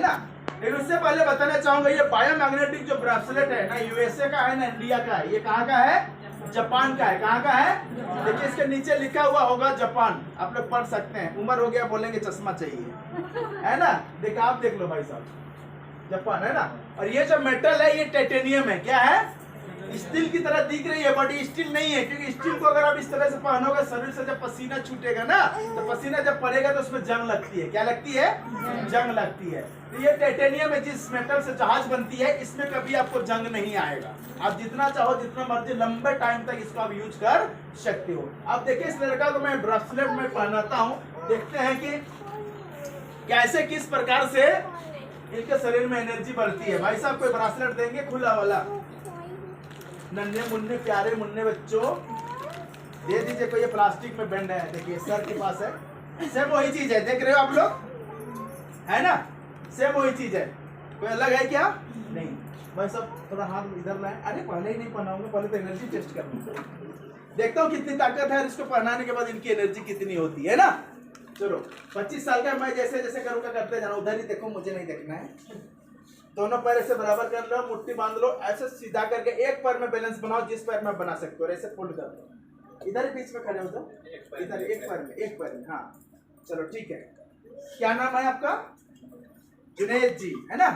है ना। लेकिन उससे पहले बताना चाहूंगा ये बायोमैग्नेटिक जो ब्रेसलेट है ना यूएसए का है ना इंडिया का है, ये कहाँ का है? जापान का है। कहाँ का है? देखिए इसके नीचे लिखा हुआ होगा जापान, आप लोग पढ़ सकते हैं। उम्र हो गया बोलेंगे चश्मा चाहिए, है ना। देखा आप देख लो भाई साहब, जापान है ना। और ये जो मेटल है ये टाइटेनियम है। क्या है? स्टील की तरह दिख रही है बट स्टील नहीं है, क्योंकि स्टील को अगर आप इस तरह से पहनोगे शरीर से जब पसीना छूटेगा ना तो पसीना जब पड़ेगा तो उसमें जंग लगती है। क्या लगती है? जंग लगती है। तो ये टाइटेनियम है जिस मेटल से जहाज बनती है, इसमें कभी आपको जंग नहीं आएगा। आप जितना चाहो जितना मर्जी लंबे टाइम तक इसको आप यूज कर सकते हो। अब देखिए इस लड़का को मैं ब्रेसलेट में पहनाता हूँ, देखते हैं कि कैसे किस प्रकार से इनके शरीर में एनर्जी बढ़ती है। भाई साहब कोई ब्रेसलेट देंगे खुला वाला? नन्हे मुन्ने प्यारे मुन्ने बच्चों दे दीजिए। कोई ये प्लास्टिक में बैंड है, देखिए सर के पास है। सेम वही चीज है, देख रहे हो आप लोग, है ना। सेम वही चीज है, कोई अलग है क्या? नहीं। भाई सब थोड़ा हाथ इधर लाए। अरे पहले ही नहीं पहनाऊंगा, पहले तो एनर्जी टेस्ट करूंगा, देखता हूँ कितनी ताकत है और इसको पहनाने के बाद इनकी एनर्जी कितनी होती है ना। चलो 25 साल का मैं जैसे जैसे करूँगा करते जाना। उधर ही देखो, मुझे नहीं देखना है। दोनों पैर ऐसे बराबर कर लो, मुट्ठी बांध लो, ऐसे सीधा करके एक पैर में बैलेंस बनाओ जिस पैर में बना सकते हो, ऐसे फोल्ड कर लो। इधर ही बीच में खड़े हो जाओ, इधर एक पैर में, हाँ चलो ठीक है। क्या नाम है आपका? जुनेद जी, है ना।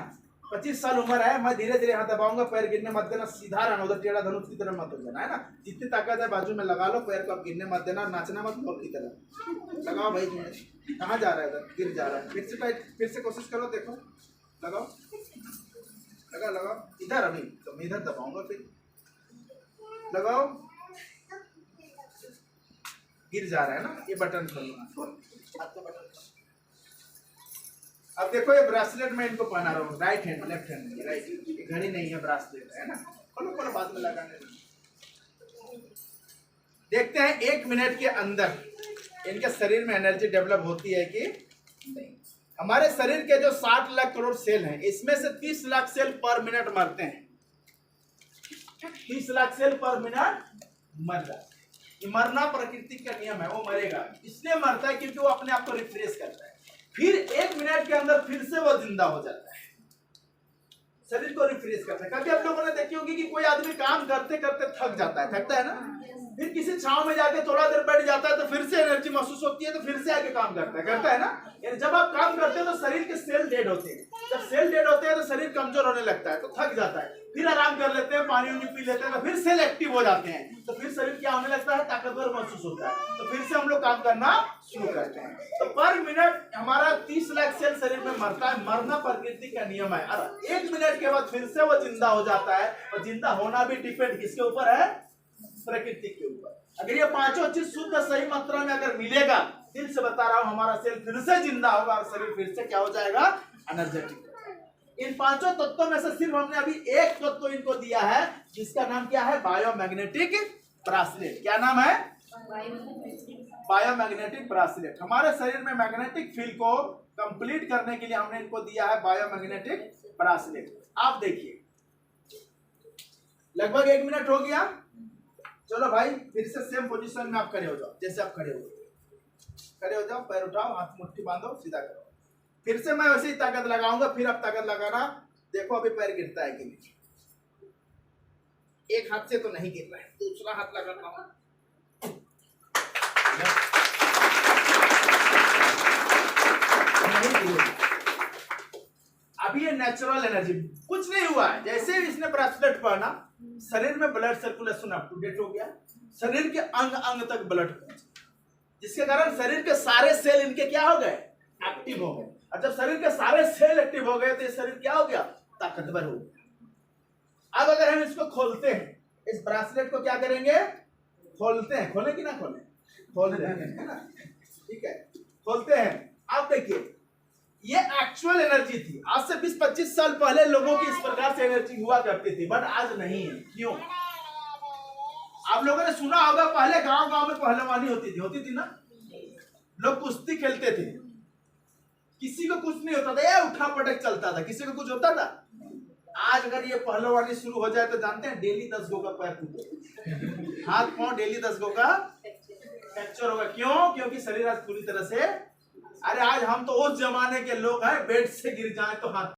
25 साल उम्र है। मैं धीरे धीरे हाथ दबाऊंगा, पैर गिरने मत देना, सीधा रहना, उधर टेढ़ा धनुष की तरह मत हो जाना, है ना। जितनी ताकत है बाजू में लगा लो, पैर को आप गिरने मत देना, नाचना मत ढोल की तरह लगाओ। भाई कहाँ जा रहा है? उधर गिर जा रहा है। फिर से टाइट, फिर से कोशिश करो, देखो लगाओ, लगाओ इधर। अभी तो मैं इधर दबाऊंगा, फिर लगाओ, गिर जा रहा है ना। ये बटन खोलो। अब देखो ये ब्रेसलेट मैं इनको पहना रहा हूँ, right hand left hand, right. घड़ी नहीं है, ब्रेसलेट है ना। खोलो खोलो, बाद में लगाने दो। देखते हैं 1 मिनट के अंदर इनके शरीर में एनर्जी डेवलप होती है कि नहीं। हमारे शरीर के जो 60 लाख करोड़ सेल हैं, इसमें से 30 लाख सेल पर मिनट मरते हैं। 30 लाख सेल पर मिनट मर जाते हैं। ये मरना प्रकृति का नियम है, वो मरेगा। इसलिए मरता है क्योंकि वो अपने आप को रिफ्रेश करता है, फिर 1 मिनट के अंदर फिर से वो जिंदा हो जाता है, शरीर को रिफ्रेश करता है। कभी आप लोगों ने देखी होगी कि कोई आदमी काम करते करते थक जाता है, थकता है ना, फिर किसी छांव में जाके थोड़ा देर बैठ जाता है तो फिर से एनर्जी महसूस होती है, तो फिर से आके काम करता है ना। यानी जब आप काम करते हैं तो शरीर के सेल डेड होते हैं, जब सेल डेड होते हैं तो शरीर कमजोर होने लगता है, तो थक जाता है, फिर आराम कर लेते हैं, पानी उनी पी लेते हैं, तो फिर सेल एक्टिव हो जाते हैं, तो फिर शरीर क्या होने लगता है? ताकतवर महसूस होता है, तो फिर से हम लोग काम करना शुरू करते हैं। तो पर मिनट हमारा 30 लाख सेल शरीर में मरता है। मरना प्रकृति का नियम है, और 1 मिनट के बाद फिर से वो जिंदा हो जाता है। और जिंदा होना भी डिपेंड किसके ऊपर है? प्रकृति के ऊपर। अगर ये पांचों चीज शुद्ध सही मात्रा में अगर मिलेगा, दिल से बता रहा हूं, हमारा सेल फिर से जिंदा होगा और शरीर फिर से क्या हो जाएगा? एनर्जेटिक। इन पांचों तत्वों में से सिर्फ हमने अभी एक तत्व इनको दिया है, जिसका नाम क्या है? Biomagnetic bracelet. क्या नाम है? Biomagnetic bracelet. हमारे शरीर में मैग्नेटिक फील्ड को कंप्लीट करने के लिए हमने इनको दिया है बायोमैग्नेटिक ब्रेसलेट। आप देखिए लगभग 1 मिनट हो गया। चलो भाई फिर से सेम पोजीशन में आप खड़े हो जाओ, जैसे आप खड़े हो जाओ, पैर उठाओ, हाथ मुट्ठी बांधो, सीधा करो। फिर से मैं वैसे ही ताकत लगाऊंगा, फिर आप ताकत लगाना। देखो अभी पैर गिरता है कि नहीं। एक हाथ से तो नहीं गिर रहा है, दूसरा हाथ लगाता हूं। अभी ये नेचुरल एनर्जी, कुछ नहीं हुआ है। जैसे इसने ब्रेसलेट पहना, शरीर में blood circulation up to date हो गया, शरीर के अंग अंग तक ब्लड पहुंचा, जिसके कारण शरीर के सारे सेल इनके क्या हो गए? एक्टिव हो गए। और जब शरीर के सारे सेल एक्टिव हो गए तो ये शरीर क्या हो गया? ताकतवर हो गया। अब अगर हम इसको खोलते हैं, इस ब्रेसलेट को क्या करेंगे? खोलते हैं। खोले कि ना खोले? खोल रहे हैं, है ना। ठीक है, खोलते हैं। आप देखिए ये एक्चुअल एनर्जी थी। आज से 20-25 साल पहले लोगों की इस प्रकार से एनर्जी हुआ करती थी, बट आज नहीं है। क्यों? आप लोगों ने सुना होगा पहले गांव गांव में पहलवानी होती थी ना, लोग कुश्ती खेलते थे, किसी को कुछ नहीं होता था, ये उठा पटक चलता था, किसी को कुछ होता था? आज अगर ये पहलवानी शुरू हो जाए तो जानते हैं डेली 10 गो का पैर टूटेगा, हाथ पांव डेली 10 गो का फ्रैक्चर होगा। क्यों? क्योंकि शरीर आज पूरी तरह से अरे आज हम तो उस जमाने के लोग हैं, बेड से गिर जाए तो हाथ